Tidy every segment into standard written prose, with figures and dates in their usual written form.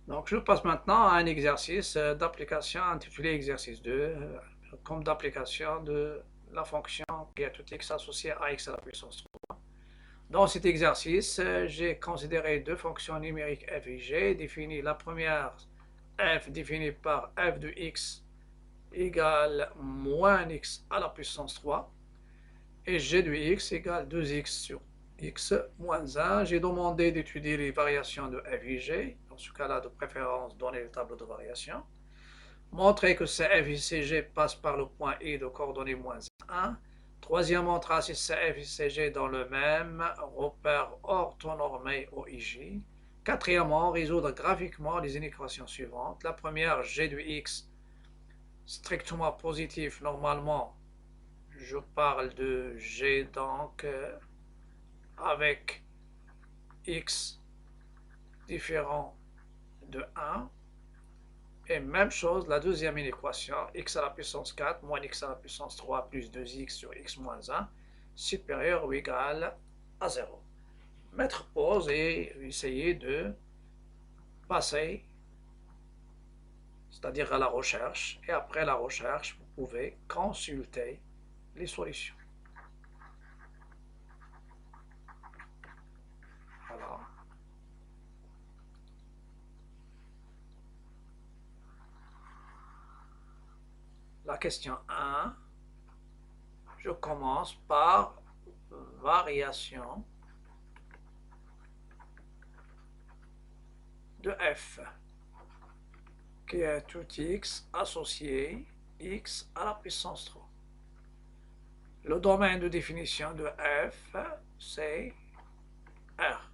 Donc, je passe maintenant à un exercice d'application intitulé exercice 2, comme d'application de la fonction qui est tout x associé à x à la puissance 3. Dans cet exercice, j'ai considéré deux fonctions numériques f et g, définies la première f définie par f de x égale moins x à la puissance 3 et g de x égale 2x sur x moins 1. J'ai demandé d'étudier les variations de f et g, dans ce cas-là de préférence donner le tableau de variation, montrer que ces f et ces g passent par le point I de coordonnées moins 1. Troisièmement, tracer ces f et ces g dans le même repère orthonormé OIJ. Quatrièmement, résoudre graphiquement les inéquations suivantes. La première, g de x strictement positif, normalement, je parle de g donc avec x différent de 1. Et même chose, la deuxième inéquation, x à la puissance 4 moins x à la puissance 3 plus 2x sur x moins 1, supérieur ou égal à 0. Mettre pause et essayer de passer, c'est-à-dire à la recherche. Et après la recherche, vous pouvez consulter les solutions. Voilà. La question 1, je commence par variation de f, qui est tout x associé x à la puissance 3. Le domaine de définition de f, c'est R.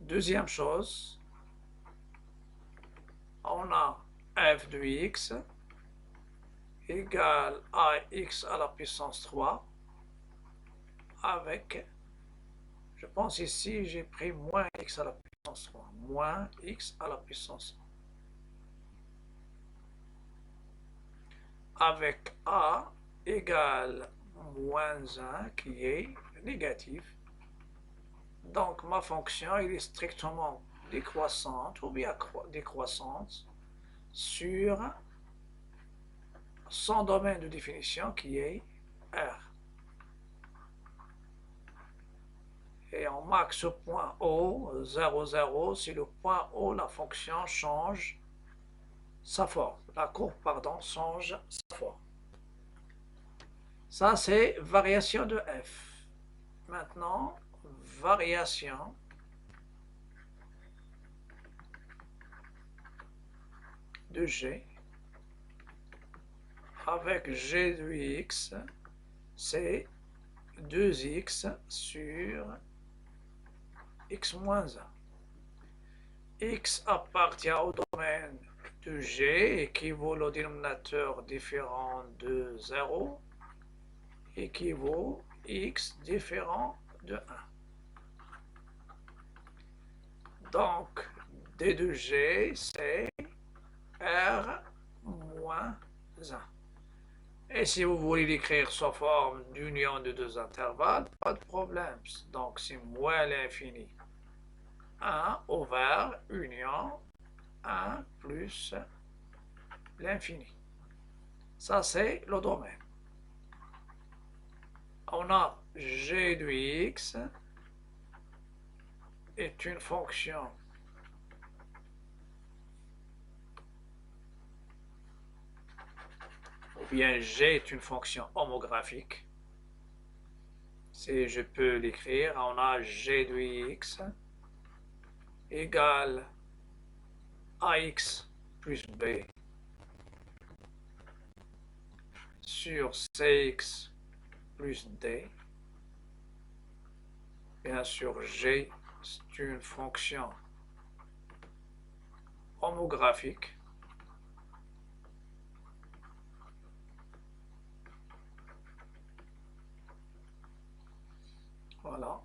Deuxième chose, on a f de x égale à x à la puissance 3 avec, je pense ici, j'ai pris moins x à la puissance 3, moins x à la puissance 3, avec a égale moins 1 qui est négatif. Donc ma fonction elle est strictement décroissante ou bien décroissante sur son domaine de définition qui est R. Et on marque ce point O, 0, 0, c'est le point O, la fonction change sa forme. La courbe, pardon, change sa forme. Ça, c'est variation de f. Maintenant, variation de g avec g de x, c'est 2x sur x moins 1. X appartient au domaine de g, équivaut au dénominateur différent de 0, équivaut x différent de 1. Donc, d de g, c'est r moins 1. Et si vous voulez l'écrire sous forme d'union de deux intervalles, pas de problème. Donc, c'est moins l'infini 1 over union 1 plus l'infini. Ça, c'est le domaine. On a g de x est une fonction ou bien g est une fonction homographique. Si je peux l'écrire, on a g de x égale ax plus b sur cx plus d. Bien sûr, g, c'est une fonction homographique. Voilà.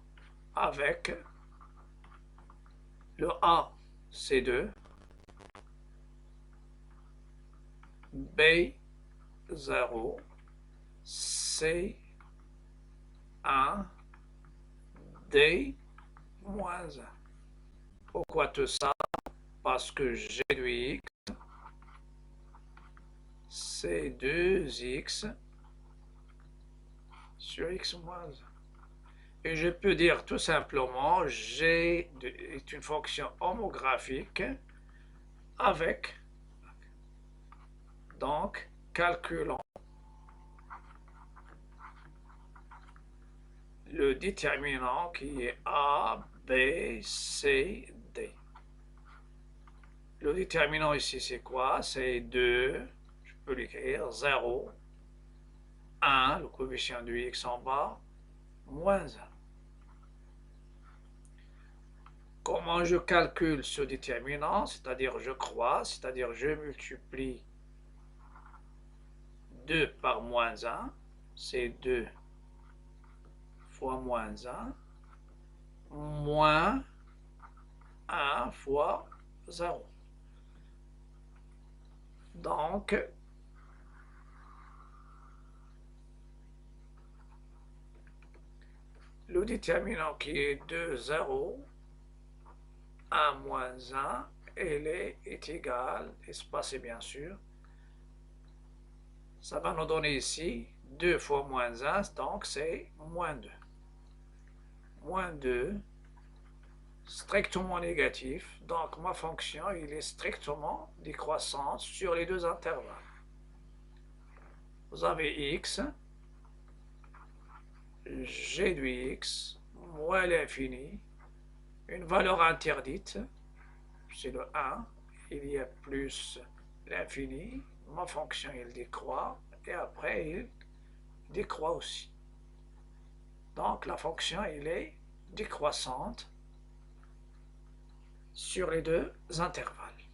Avec le a, c'est 2, b, 0, c, 1, D moins 1. Pourquoi tout ça? Parce que G de X, c'est 2X sur X moins 1. Et je peux dire tout simplement G est une fonction homographique avec, donc, calculant le déterminant qui est A, B, C, D. Le déterminant ici, c'est quoi? C'est 2, je peux l'écrire, 0, 1, le coefficient du X en bas, moins 1. Comment je calcule ce déterminant? C'est-à-dire je croise, c'est-à-dire je multiplie 2 par moins 1, c'est 2 fois moins 1, moins 1 fois 0. Donc, le déterminant qui est de 0, 1 moins 1, est égal, espacé bien sûr, ça va nous donner ici 2 fois moins 1, donc c'est moins 2. Moins 2, strictement négatif, donc ma fonction il est strictement décroissante sur les deux intervalles. Vous avez x, g de x, moins l'infini, une valeur interdite, c'est le 1, il y a plus l'infini, ma fonction il décroît, et après il décroît aussi. Donc la fonction elle est décroissante sur les deux intervalles.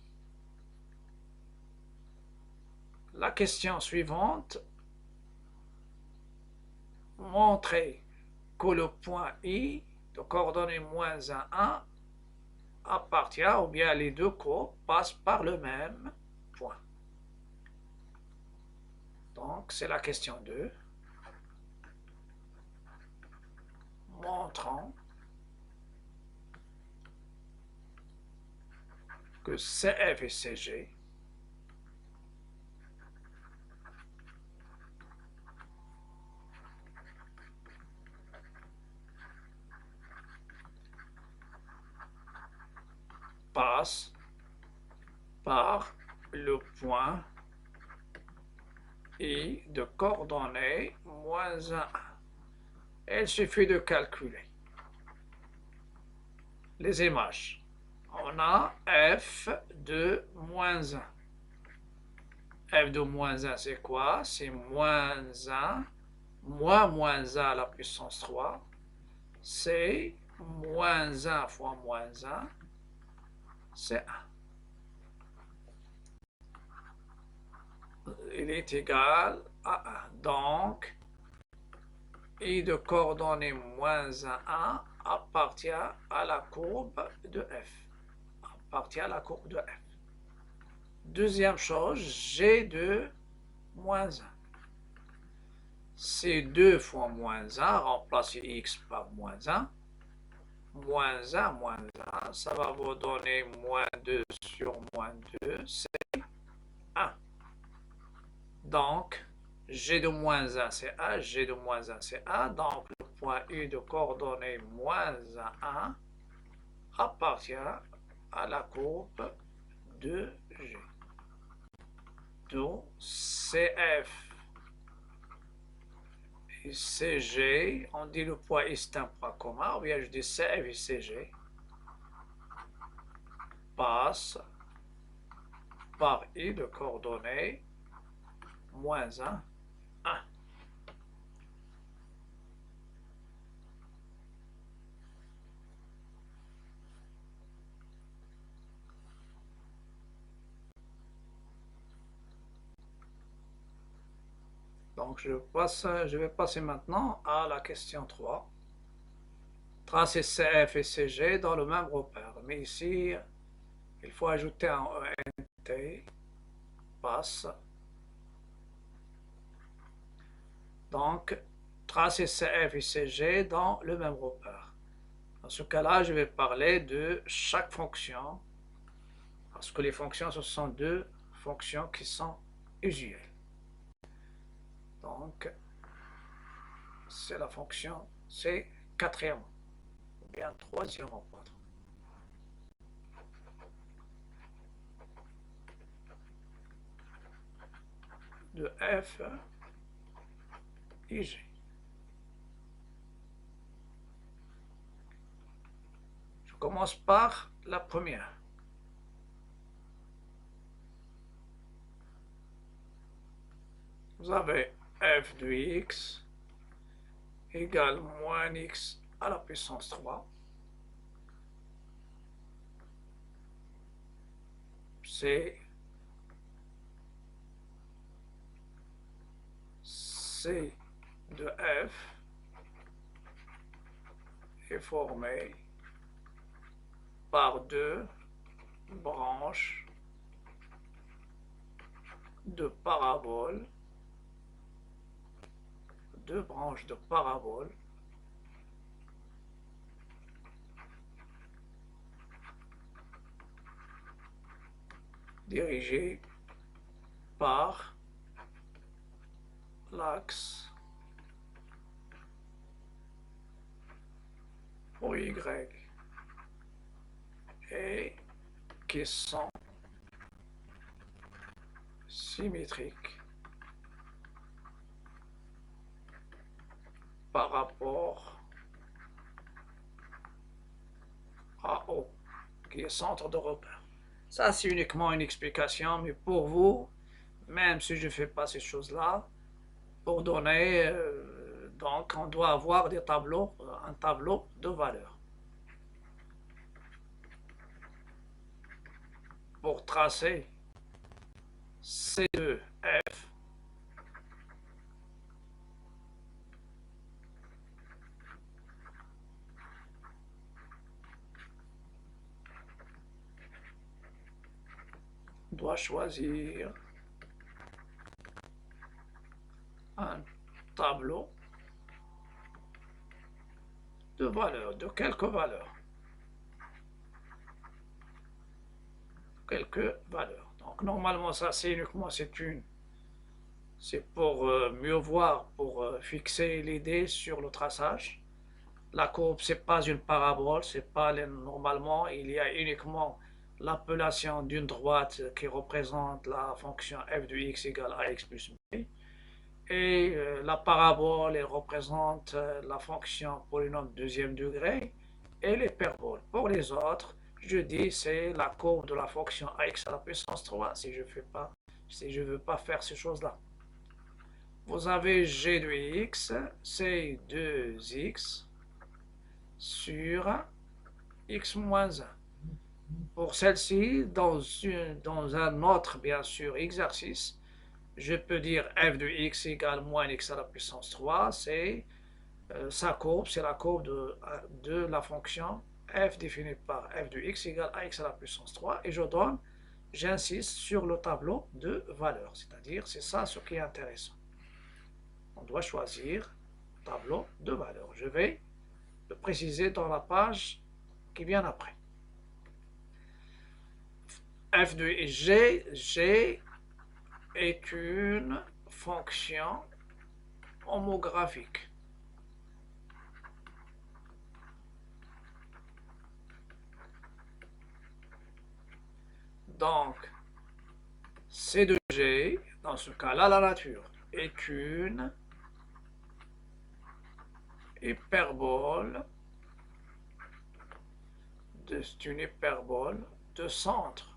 La question suivante, montrer que le point I de coordonnées moins 1, 1 appartient, ou bien les deux courbes passent par le même point. Donc c'est la question 2. Montrant que CF et CG passent par le point I de coordonnées moins 1. Il suffit de calculer les images. On a f de moins 1. F de moins 1, c'est quoi? C'est moins 1, moins 1 à la puissance 3. C'est moins 1 fois moins 1, c'est 1. Il est égal à 1. Donc, I de coordonnées moins 1, 1 appartient à la courbe de f. Appartient à la courbe de f. Deuxième chose, G de moins 1. C'est 2 fois moins 1, remplacer x par moins 1. Moins 1, moins 1, ça va vous donner moins 2 sur moins 2, c'est 1. Donc, G de moins 1, c'est 1, G de moins 1, c'est 1. Donc, le point U de coordonnées moins 1 appartient à la courbe de G. Donc, CF et CG, on dit le point I c'est un point commun, ou bien je dis CF et CG passent par I de coordonnées moins 1, 1. Donc je vais passer maintenant à la question 3. Tracer CF et CG dans le même repère. Mais ici, il faut ajouter un ENT, passe. Donc, tracer CF et CG dans le même repère. Dans ce cas-là, je vais parler de chaque fonction, parce que les fonctions, ce sont deux fonctions qui sont usuelles. Donc, c'est la fonction, c'est quatrième, ou bien troisième pardon. De f et g. Je commence par la première. Vous avez f de x égale moins x à la puissance 3. C'est C de f est formé par deux branches de parabole, dirigées par l'axe OY et qui sont symétriques par rapport à O, qui est centre de repère. Ça, c'est uniquement une explication, mais pour vous, même si je ne fais pas ces choses-là, pour donner, donc on doit avoir des tableaux, un tableau de valeurs. Pour tracer C2F, on doit choisir un tableau de valeurs, de quelques valeurs. Donc normalement ça c'est uniquement c'est pour mieux voir, pour fixer l'idée sur le traçage. La courbe c'est pas une parabole, c'est pas normalement il y a uniquement l'appellation d'une droite qui représente la fonction f de x égale à x plus b. Et la parabole, elle représente la fonction polynôme deuxième degré et l'hyperbole. Pour les autres, je dis c'est la courbe de la fonction ax à la puissance 3 si je veux pas faire ces choses-là. Vous avez g de x, c'est 2x sur x moins 1. Pour celle-ci, dans un autre, bien sûr, exercice, je peux dire f de x égale moins x à la puissance 3, c'est sa courbe, c'est la courbe de la fonction f définie par f de x égale à x à la puissance 3, et j'insiste sur le tableau de valeurs, c'est-à-dire c'est ça ce qui est intéressant. On doit choisir tableau de valeurs. Je vais le préciser dans la page qui vient après. F de g est une fonction homographique. Donc, C de G, dans ce cas-là, la nature, est une hyperbole de centre.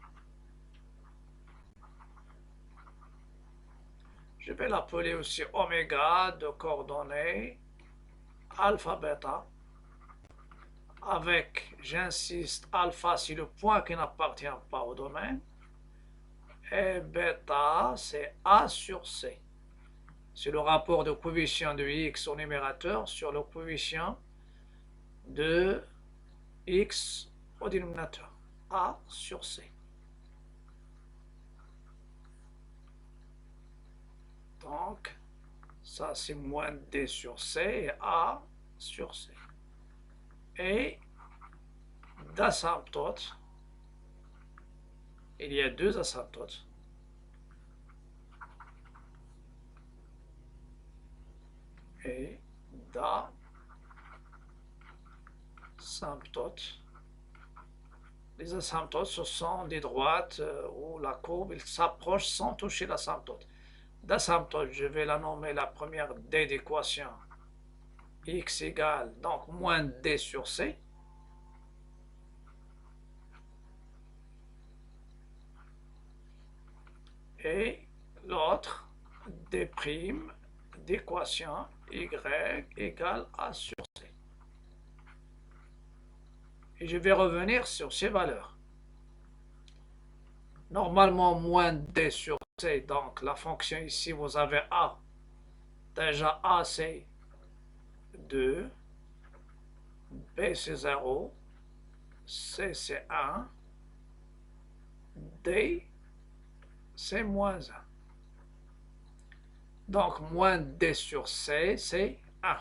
Je vais l'appeler aussi oméga de coordonnées alpha bêta avec, j'insiste, alpha c'est le point qui n'appartient pas au domaine et bêta c'est A sur C. C'est le rapport de coefficient de x au numérateur sur le coefficient de x au dénominateur. A sur C. Donc, ça c'est moins d sur c et a sur c. Et d'asymptote. Il y a deux asymptotes. Et d'asymptote. Les asymptotes, ce sont des droites où la courbe il s'approche sans toucher l'asymptote. D'asymptote, je vais la nommer la première d d'équation x égale donc moins d sur c. Et l'autre d' d'équation y égale a sur c. Et je vais revenir sur ces valeurs. Normalement, moins d sur c, donc la fonction ici, vous avez a. Déjà a, c'est 2, b, c'est 0, c, c'est 1, d, c'est moins 1. Donc, moins d sur c, c'est 1.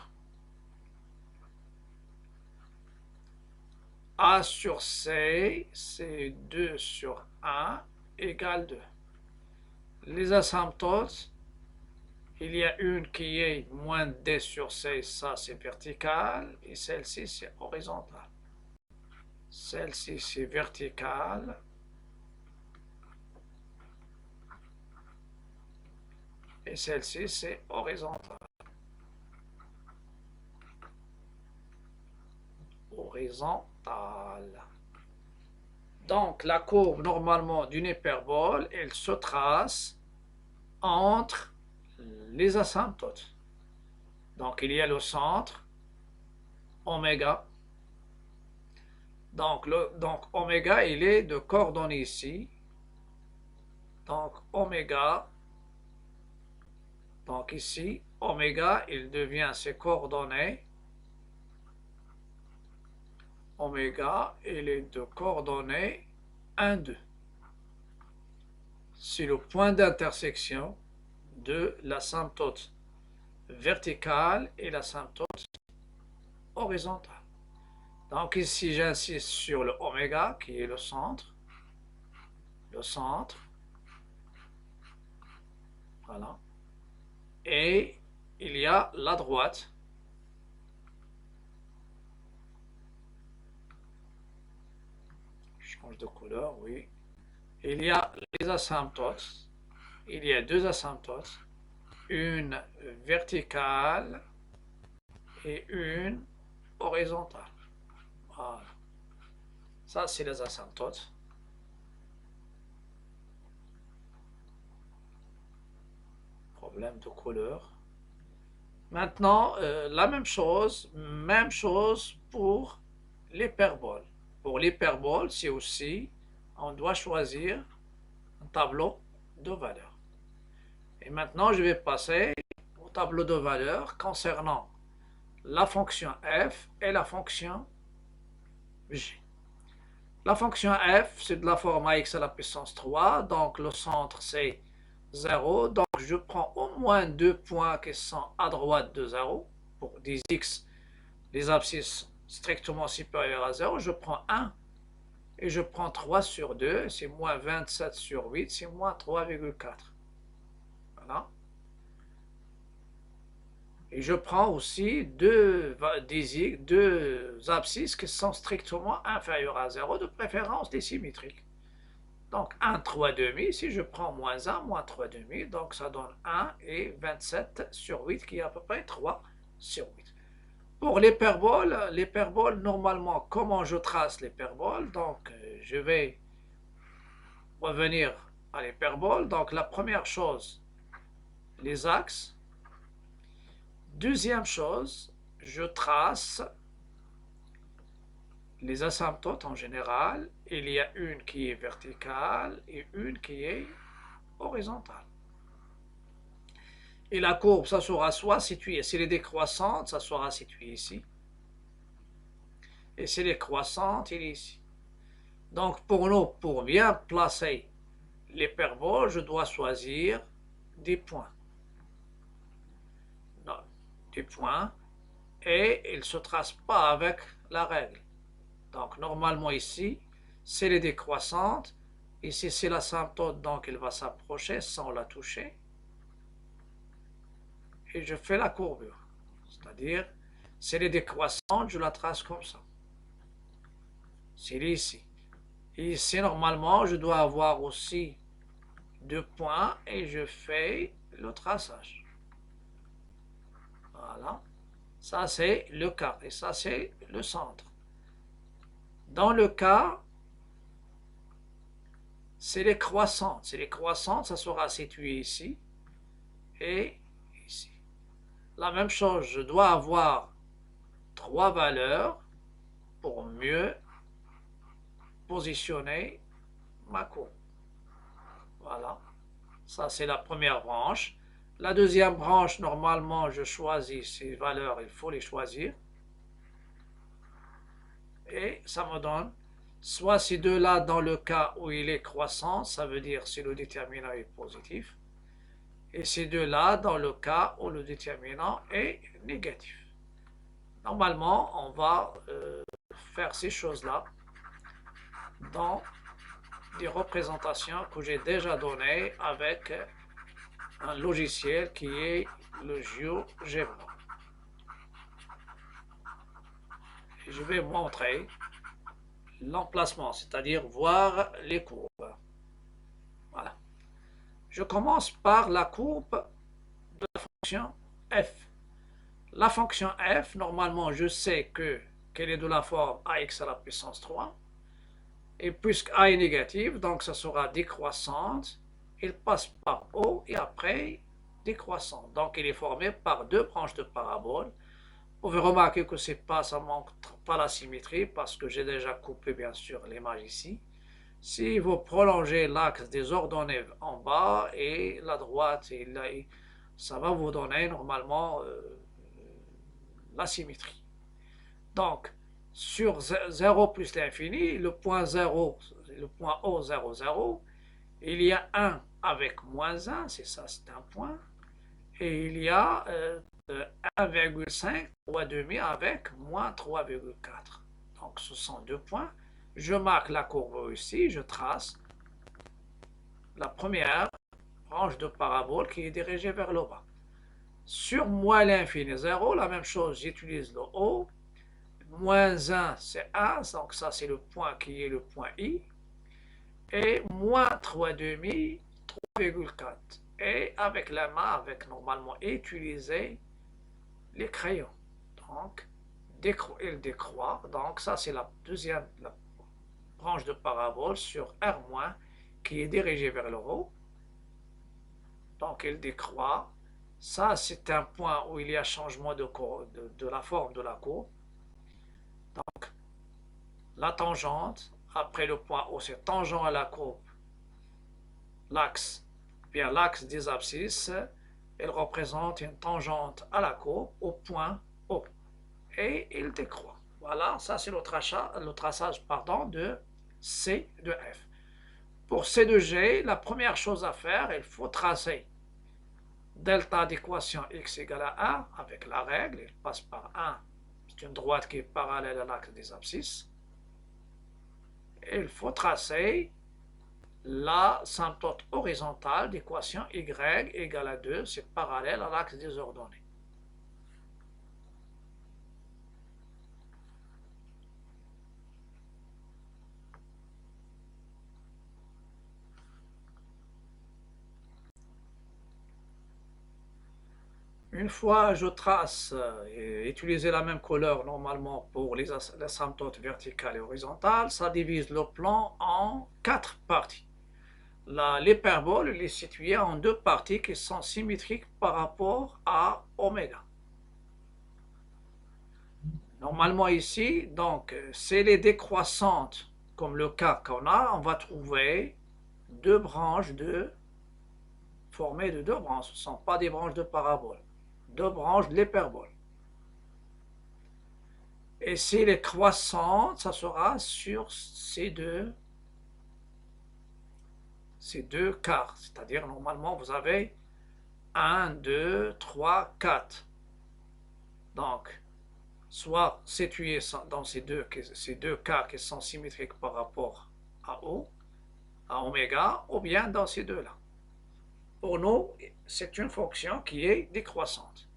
A sur C, c'est 2 sur 1 égale 2. Les asymptotes, il y a une qui est moins D sur C, ça c'est vertical, et celle-ci c'est horizontal. Celle-ci c'est vertical. Et celle-ci c'est horizontal. Horizontale. Donc, la courbe, normalement, d'une hyperbole, elle se trace entre les asymptotes. Donc, il y a le centre, oméga. Donc, oméga, il est de coordonnées ici. Donc, oméga, donc ici, oméga, il devient ses coordonnées. Oméga, il est de coordonnées 1, 2. C'est le point d'intersection de l'asymptote verticale et l'asymptote horizontale. Donc ici, j'insiste sur le oméga, qui est le centre. Le centre. Voilà. Et il y a la droite. Je change de couleur, oui. Il y a les asymptotes. Il y a deux asymptotes. Une verticale et une horizontale. Voilà. Ça, c'est les asymptotes. Problème de couleur. Maintenant, la même chose pour l'hyperbole. Pour l'hyperbole, c'est aussi, on doit choisir un tableau de valeurs. Et maintenant, je vais passer au tableau de valeurs concernant la fonction f et la fonction g. La fonction f, c'est de la forme ax à la puissance 3, donc le centre c'est 0, donc je prends au moins deux points qui sont à droite de 0, pour des x, les abscisses strictement supérieures à 0, je prends 1, et je prends 3 sur 2, c'est moins 27 sur 8, c'est moins 3,4. Voilà. Et je prends aussi deux abscisses qui sont strictement inférieures à 0, de préférence des symétriques. Donc 1, 3 demi, si je prends moins 1, moins 3 demi, donc ça donne 1 et 27 sur 8, qui est à peu près 3 sur 8. Pour l'hyperbole, normalement, comment je trace l'hyperbole? Donc je vais revenir à l'hyperbole. Donc la première chose, les axes. Deuxième chose, je trace les asymptotes en général. Il y a une qui est verticale et une qui est horizontale. Et la courbe, ça sera soit située, si elle est décroissante, ça sera situé ici. Et si elle est croissante, elle est ici. Donc pour bien placer l'hyperbole, je dois choisir des points. Non, des points. Et il ne se trace pas avec la règle. Donc, normalement ici, c'est les décroissantes. Ici, c'est l'asymptote, donc il va s'approcher sans la toucher. Et je fais la courbure. C'est-à-dire, c'est les décroissantes, je la trace comme ça. C'est ici. Et ici, normalement, je dois avoir aussi 2 points et je fais le traçage. Voilà. Ça, c'est le cas. Et ça, c'est le centre. Dans le cas, c'est les croissantes. C'est les croissantes, ça sera situé ici et ici. La même chose, je dois avoir 3 valeurs pour mieux positionner ma courbe. Voilà. Ça, c'est la première branche. La deuxième branche, normalement, je choisis ces valeurs, il faut les choisir. Et ça me donne soit ces deux-là dans le cas où il est croissant, ça veut dire si le déterminant est positif, et ces deux-là dans le cas où le déterminant est négatif. Normalement, on va faire ces choses-là dans des représentations que j'ai déjà données avec un logiciel qui est le GeoGebra. Et je vais montrer l'emplacement, c'est-à-dire voir les courbes. Voilà. Je commence par la courbe de la fonction f. La fonction f, normalement, je sais qu'elle est de la forme ax à la puissance 3. Et puisque a est négative, donc ça sera décroissante. Il passe par O et après décroissante. Donc il est formé par 2 branches de parabole. Vous pouvez remarquer que ça ne manque pas la symétrie parce que j'ai déjà coupé bien sûr l'image ici. Si vous prolongez l'axe des ordonnées en bas et la droite, ça va vous donner normalement la symétrie. Donc, sur 0 plus l'infini, le point 0, le point O, 0, 0, il y a 1 avec moins 1, c'est ça, c'est un point, et il y a 1,5, 3,5 avec moins 3,4. Donc, ce sont 2 points. Je marque la courbe ici, je trace la première branche de parabole qui est dirigée vers le bas. Sur moins l'infini 0, la même chose, j'utilise le O. Moins 1, c'est 1, donc ça c'est le point qui est le point I. Et moins 3,5, 3,4. Et avec la main, avec normalement utiliser les crayons. Donc, il décroît. Donc ça c'est la deuxième branche de parabole sur R- qui est dirigée vers le haut. Donc il décroît. Ça c'est un point où il y a changement de la forme de la courbe. Donc la tangente, après le point O, c'est tangent à la courbe. L'axe, bien l'axe des abscisses, il représente une tangente à la courbe au point O. Et il décroît. Voilà, ça c'est le traçage de C de F. Pour C de G, la première chose à faire, il faut tracer delta d'équation x égale à 1 avec la règle, il passe par 1, c'est une droite qui est parallèle à l'axe des abscisses. Et il faut tracer l'asymptote horizontale d'équation y égale à 2, c'est parallèle à l'axe des ordonnées. Une fois je trace et utiliser la même couleur normalement pour les asymptotes verticales et horizontales, ça divise le plan en 4 parties. L'hyperbole est située en 2 parties qui sont symétriques par rapport à oméga. Normalement ici, donc, c'est les décroissantes, comme le cas qu'on a, on va trouver 2 branches formées de 2 branches, ce ne sont pas des branches de parabole, 2 branches de l'hyperbole. Et si les croissantes, ça sera sur ces deux quarts. C'est-à-dire, normalement, vous avez 1, 2, 3, 4. Donc, soit situé dans ces deux cas qui sont symétriques par rapport à O, à oméga, ou bien dans ces deux-là. Pour nous, c'est une fonction qui est décroissante.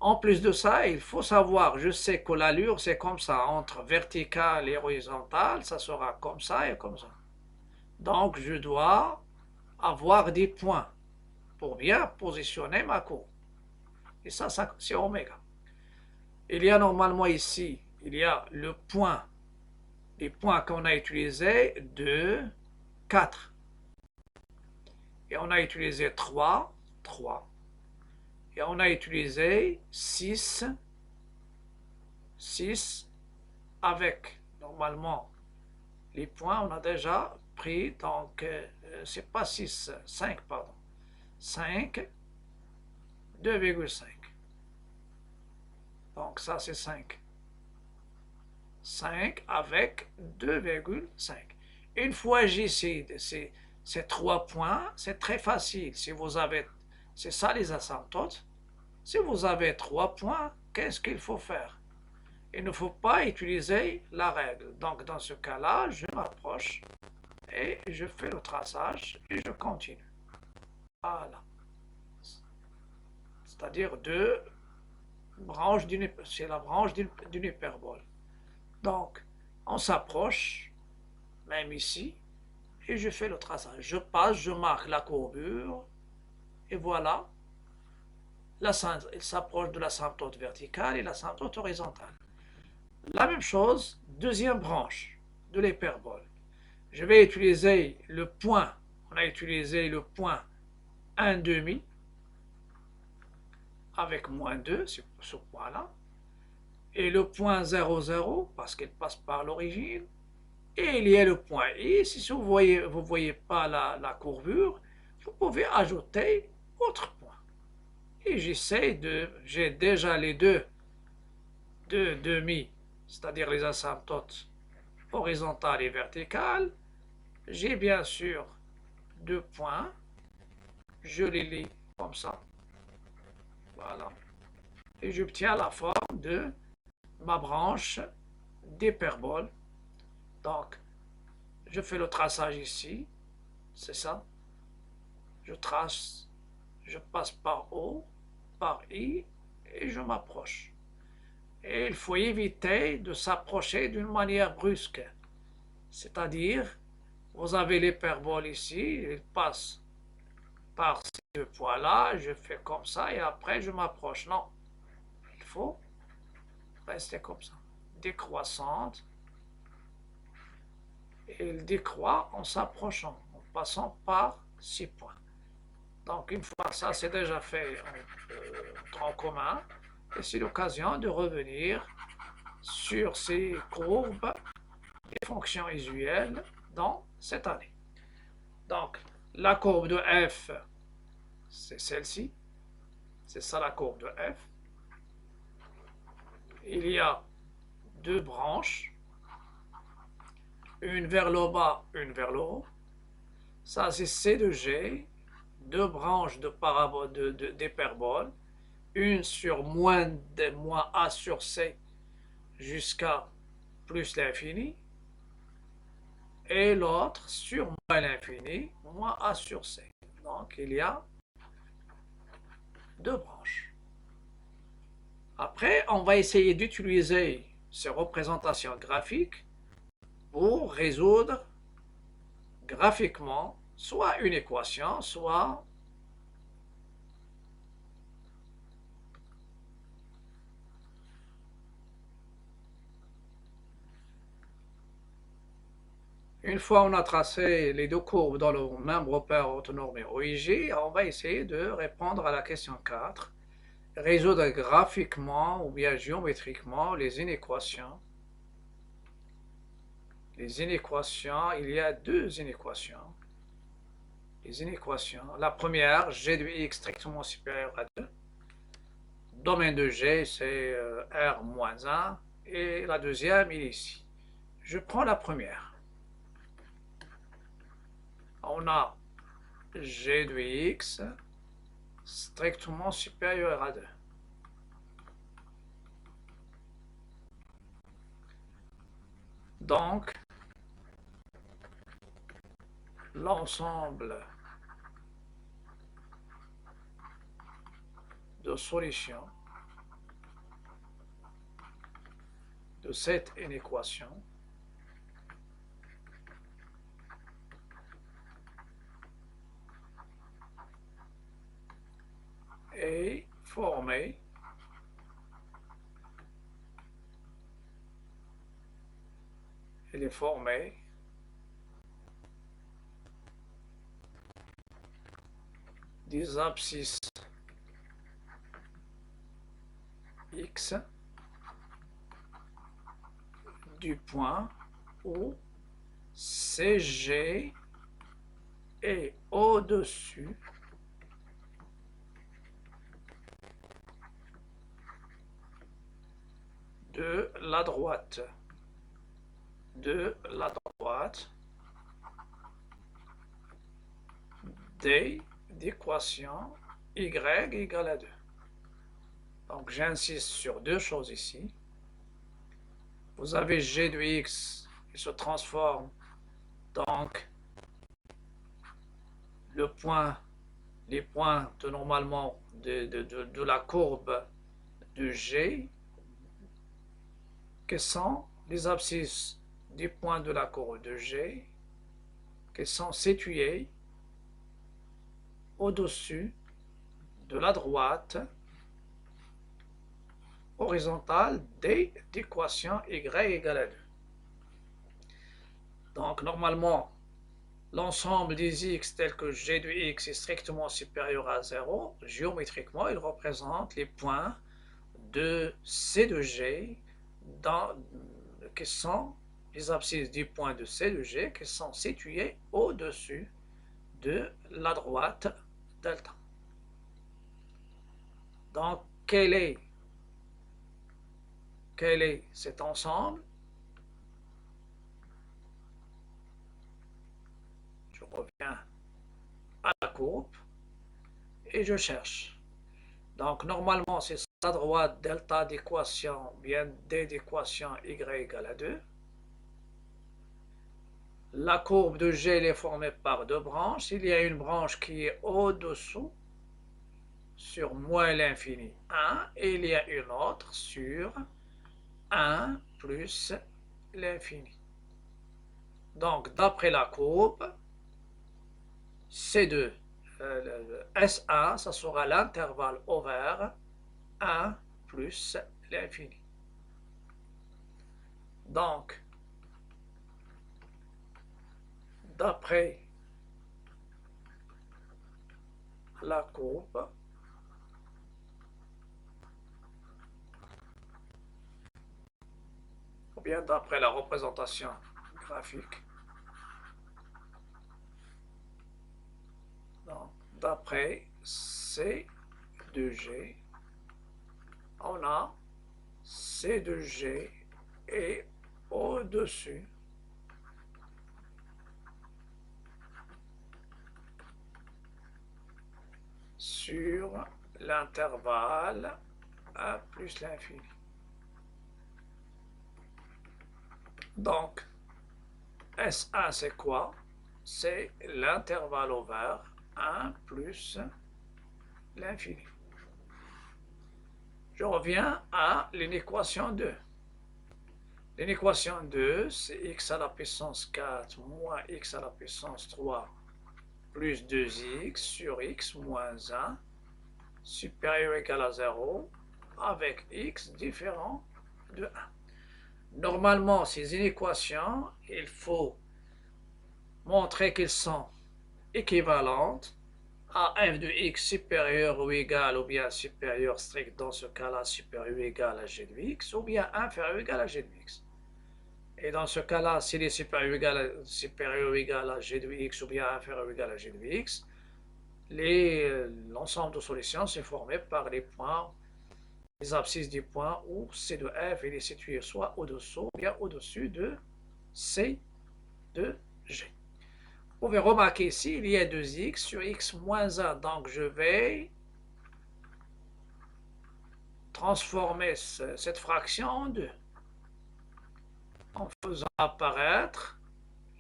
En plus de ça, il faut savoir, je sais que l'allure, c'est comme ça, entre verticale et horizontale, ça sera comme ça et comme ça. Donc, je dois avoir des points pour bien positionner ma courbe. Et ça c'est oméga. Il y a normalement ici, il y a le point, les points qu'on a utilisés de 4. Et on a utilisé 3, et on a utilisé 6 avec, normalement, les points, on a déjà pris, donc, c'est pas 6, 5, pardon. 5, 2,5. Donc, ça, c'est 5. 5 avec 2,5. Une fois j'ai ces 3 points, c'est très facile. Si vous avez, c'est ça les asymptotes. Si vous avez 3 points, qu'est-ce qu'il faut faire? Il ne faut pas utiliser la règle. Donc dans ce cas-là, je m'approche et je fais le traçage et je continue. Voilà. C'est-à-dire deux branches c'est la branche d'une hyperbole. Donc, on s'approche, même ici, et je fais le traçage. Je passe, je marque la courbure, et voilà, il s'approche de l'asymptote verticale et l'asymptote horizontale. La même chose, deuxième branche de l'hyperbole. Je vais utiliser le point, on a utilisé le point 1,5 avec moins 2, c'est ce point-là, et le point 0,0 parce qu'il passe par l'origine, et il y a le point I. Si vous voyez pas la courbure, vous pouvez ajouter autre point. Et j'ai déjà les deux demi, c'est-à-dire les asymptotes horizontales et verticales. J'ai bien sûr deux points. Je les lis comme ça. Voilà. Et j'obtiens la forme de ma branche d'hyperbole. Donc, je fais le traçage ici. C'est ça. Je trace, je passe par O, par I, et je m'approche. Et il faut éviter de s'approcher d'une manière brusque. C'est-à-dire, vous avez l'hyperbole ici, il passe par ces deux points-là, je fais comme ça, et après je m'approche. Non, il faut rester comme ça. Décroissante. Et il décroît en s'approchant, en passant par 6 points. Donc, une fois ça, c'est déjà fait en commun, et c'est l'occasion de revenir sur ces courbes et fonctions usuelles dans cette année. Donc, la courbe de f, c'est celle-ci. C'est ça la courbe de f. Il y a deux branches, une vers le bas, une vers le haut. Ça, c'est C de G, deux branches d'hyperbole, une sur moins A sur C jusqu'à plus l'infini, et l'autre sur moins l'infini, moins A sur C. Donc, il y a deux branches. Après, on va essayer d'utiliser ces représentations graphiques pour résoudre graphiquement soit une équation, soit une fois on a tracé les deux courbes dans le même repère orthonormé OIG, on va essayer de répondre à la question 4, résoudre graphiquement ou bien géométriquement les inéquations. Les inéquations, il y a deux inéquations. Les inéquations, la première, g de x strictement supérieur à 2. Domaine de g, c'est r moins 1. Et la deuxième, il est ici. Je prends la première. On a g de x strictement supérieur à 2. Donc, l'ensemble de solutions de cette inéquation est formé des abscisses x du point où CG est au-dessus de la droite d'équation y égale à 2. Donc j'insiste sur deux choses ici. Vous avez g de x qui se transforme donc les points normalement de la courbe de G, qui sont les abscisses des points de la courbe de G, qui sont situés au-dessus de la droite horizontale d'équation y égale à 2. Donc normalement, l'ensemble des x tel que g de x est strictement supérieur à 0, géométriquement, il représente les points de c de g qui sont les abscisses du point de c de g qui sont situés au-dessus de la droite delta. Donc, quel est cet ensemble? Je reviens à la courbe et je cherche. Donc, normalement, c'est à droite delta d'équation, bien d d'équation y égale à 2. La courbe de G est formée par deux branches. Il y a une branche qui est au-dessous sur moins l'infini 1 et il y a une autre sur 1 plus l'infini. Donc, d'après la courbe, C2, S1, ça sera l'intervalle ouvert 1 plus l'infini. Donc, d'après la courbe, ou bien d'après la représentation graphique, d'après C de G, on a C de G est au-dessus sur l'intervalle 1 plus l'infini. Donc, S1 c'est quoi? C'est l'intervalle ouvert 1 plus l'infini. Je reviens à l'inéquation 2. L'inéquation 2, c'est x à la puissance 4 moins x à la puissance 3 plus 2x sur x moins 1 supérieur ou égal à 0 avec x différent de 1. Normalement, ces inéquations, il faut montrer qu'elles sont équivalentes à f de x supérieur ou égal ou bien supérieur strict, dans ce cas-là supérieur ou égal à g de x, ou bien inférieur ou égal à g de x. Et dans ce cas-là, s'il est supérieur ou égal à g de x ou bien inférieur ou égal à g de x, l'ensemble de solutions est formé par les points, les abscisses des points où C de f il est situé soit au-dessous ou bien au-dessus de C de G. Vous pouvez remarquer ici, il y a 2x sur x moins 1. Donc, je vais transformer cette fraction en 2. en faisant apparaître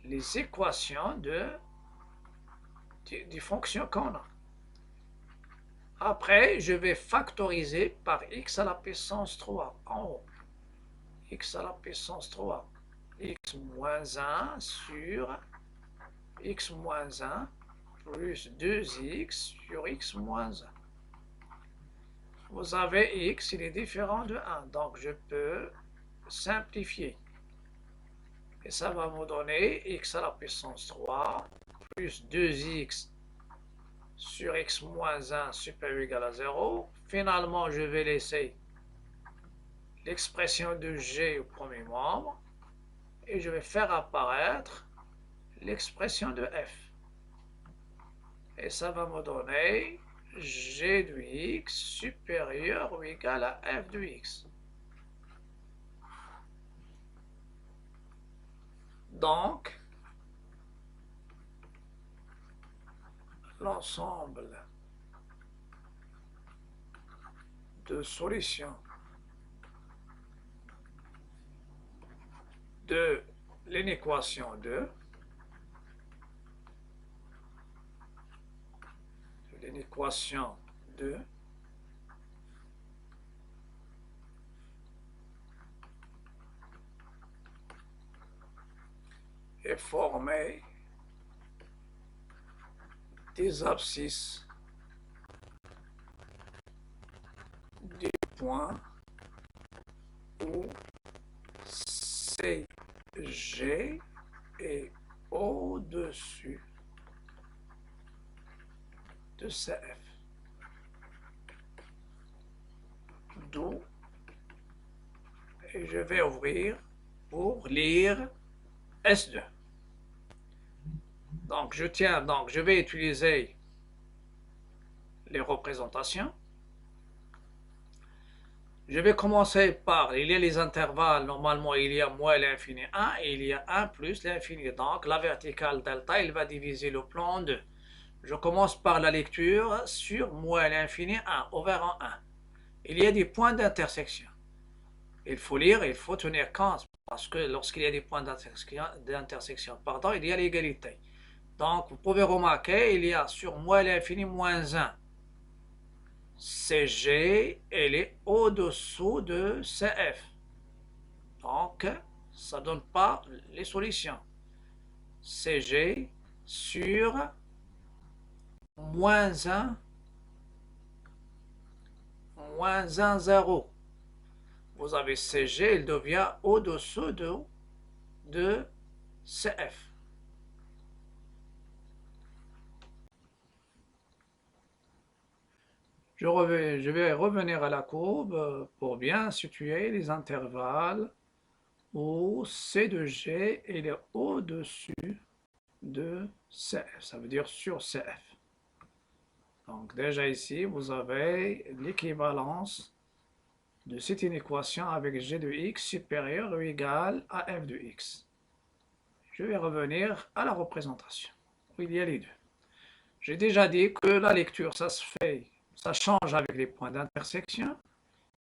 les équations des fonctions qu'on a. Après, je vais factoriser par x à la puissance 3 en haut. X à la puissance 3. X moins 1 sur x moins 1 plus 2x sur x moins 1. Vous avez x, il est différent de 1, donc je peux simplifier. Et ça va me donner x à la puissance 3 plus 2x sur x moins 1 supérieur ou égal à 0. Finalement, je vais laisser l'expression de g au premier membre et je vais faire apparaître l'expression de f. Et ça va me donner g de x supérieur ou égal à f de x. Donc, l'ensemble de solutions de l'inéquation de l'équation de est formé des abscisses des points où CG est au-dessus de CF. D'où, et je vais ouvrir pour lire S2. Donc je vais utiliser les représentations. Je vais commencer par, il y a les intervalles, normalement il y a moins l'infini 1 et il y a 1 plus l'infini. Donc la verticale delta, il va diviser le plan en 2. Je commence par la lecture sur moins l'infini 1, ouvert en 1. Il y a des points d'intersection. Il faut lire, il faut tenir compte, parce que lorsqu'il y a des points d'intersection, il y a l'égalité. Donc vous pouvez remarquer, il y a sur moins l'infini moins 1. CG, elle est au-dessous de CF. Donc, ça ne donne pas les solutions. CG sur moins 1, moins 1, 0. Vous avez CG, il devient au-dessous de CF. Je vais revenir à la courbe pour bien situer les intervalles où C de G est au-dessus de CF, ça veut dire sur CF. Donc déjà ici, vous avez l'équivalence de cette inéquation avec G de x supérieur ou égal à f de x. Je vais revenir à la représentation, où il y a les deux. J'ai déjà dit que la lecture, ça change avec les points d'intersection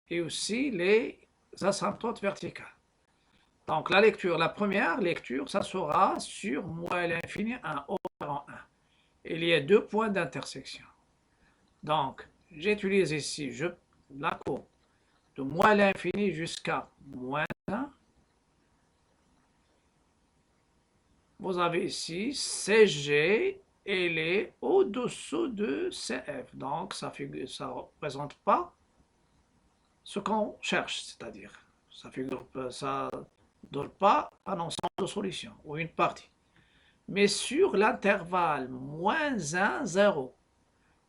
et aussi les asymptotes verticales. Donc la première lecture, ça sera sur moins l'infini 1, ouvert en 1. Il y a deux points d'intersection. Donc, j'utilise ici la courbe de moins l'infini jusqu'à moins 1. Vous avez ici CG, elle est au-dessous de CF. Donc, ça ne représente pas ce qu'on cherche, c'est-à-dire, ça ne donne pas un ensemble de solutions ou une partie. Mais sur l'intervalle moins 1, 0,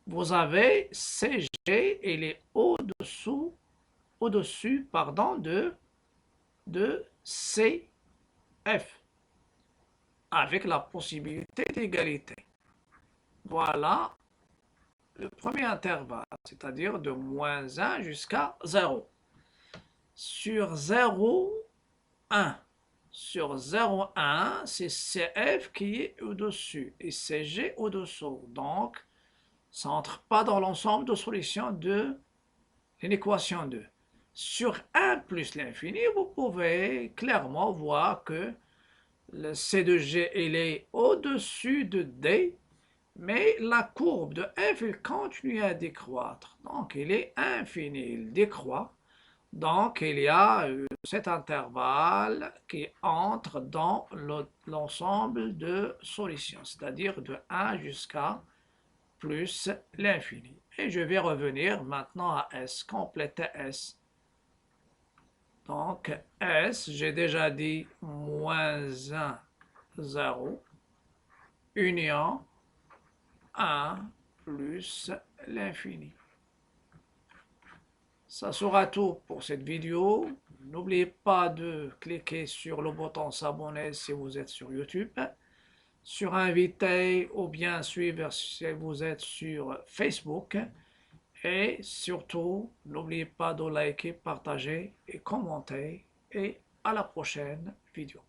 vous avez CG, elle est au-dessus de CF, avec la possibilité d'égalité. Voilà le premier intervalle, c'est-à-dire de moins 1 jusqu'à 0. Sur 0, 1. Sur 0, 1, c'est CF qui est au-dessus et CG au-dessous. Donc, ça n'entre pas dans l'ensemble de solutions de l'équation 2. sur 1 plus l'infini, vous pouvez clairement voir que le C de G il est au-dessus de D, mais la courbe de f il continue à décroître. Donc il est infini, il décroît. Donc il y a cet intervalle qui entre dans l'ensemble de solutions, c'est-à-dire de 1 jusqu'à plus l'infini. Et je vais revenir maintenant à S, compléter S. Donc S, j'ai déjà dit moins 1, 0, union 1 plus l'infini. Ça sera tout pour cette vidéo. N'oubliez pas de cliquer sur le bouton s'abonner si vous êtes sur YouTube, sur inviter ou bien suivre si vous êtes sur Facebook. Et surtout, n'oubliez pas de liker, partager et commenter. Et à la prochaine vidéo.